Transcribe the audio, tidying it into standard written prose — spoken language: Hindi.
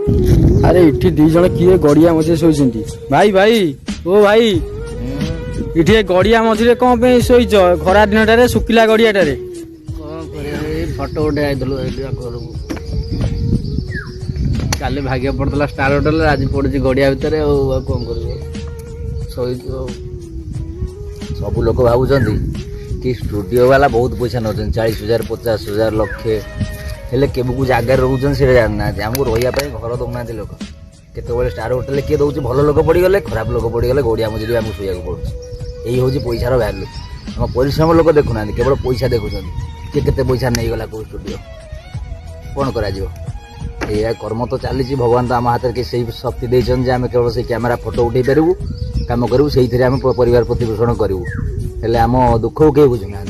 अरे इठी दी जण किए गड़िया मझे शोइछंती भाई भाई ओ भाई इठी गड़िया मझिरे कौन पे शोइछ खरा दिनटारे सुकिला गड़ियाटारे फटो उठे आइलु घर काली भाग्य पड़ता स्टार होटेल आज पड़ी गड़िया भितर कौन कर सब लोग भावुं कि स्टूडियो वाला बहुत पैसा नौ 40,000 50,000 लक्षे हेल्ले केबू जगार रोचन से जानना आमको रही घर दौना लोक केत स्टार होटेल किए दौर भल लोक पड़गले खराब लोक पड़गले गड़िया मझे आमको शुआ पड़े यही हूँ पैसार भैल्यू आम परिश्रम लोक देखुना केवल पैसा देखुं किए के पैसा नहीं गला कौ स्टूडियो कौन कर कर्म तो चली भगवान तो आम हाथ में से शक्ति देते आम केवल से कैमेरा फोटो उठे पारू कम करूँ से परिवार प्रतिपोषण करूँ हेल्ले आम दुख को कहीं बुझुना।